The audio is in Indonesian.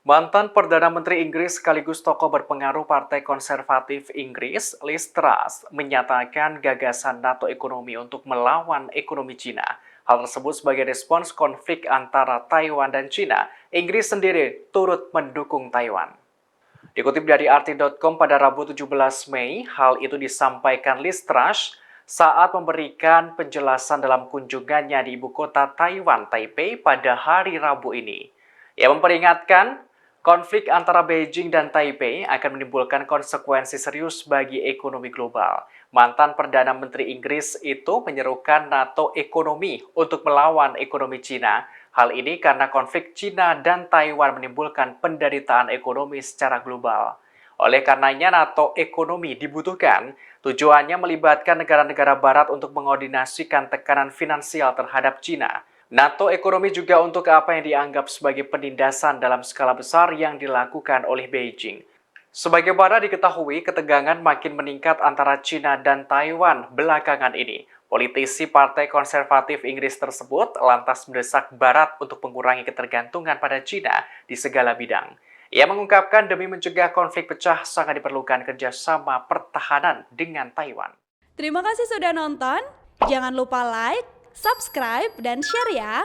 Mantan Perdana Menteri Inggris sekaligus tokoh berpengaruh Partai Konservatif Inggris, Liz Truss, menyatakan gagasan NATO ekonomi untuk melawan ekonomi Cina. Hal tersebut sebagai respons konflik antara Taiwan dan Cina. Inggris sendiri turut mendukung Taiwan. Dikutip dari RT.com pada Rabu 17 Mei, hal itu disampaikan Liz Truss saat memberikan penjelasan dalam kunjungannya di ibu kota Taiwan, Taipei pada hari Rabu ini. Ia memperingatkan konflik antara Beijing dan Taipei akan menimbulkan konsekuensi serius bagi ekonomi global. Mantan Perdana Menteri Inggris itu menyerukan NATO ekonomi untuk melawan ekonomi Cina. Hal ini karena konflik Cina dan Taiwan menimbulkan penderitaan ekonomi secara global. Oleh karenanya NATO ekonomi dibutuhkan, tujuannya melibatkan negara-negara barat untuk mengoordinasikan tekanan finansial terhadap Cina. NATO ekonomi juga untuk apa yang dianggap sebagai penindasan dalam skala besar yang dilakukan oleh Beijing. Sebagai barat diketahui ketegangan makin meningkat antara Cina dan Taiwan belakangan ini. Politisi Partai Konservatif Inggris tersebut lantas mendesak barat untuk mengurangi ketergantungan pada Cina di segala bidang. Ia mengungkapkan demi mencegah konflik pecah sangat diperlukan kerjasama pertahanan dengan Taiwan. Terima kasih sudah nonton. Jangan lupa like, subscribe, dan share ya.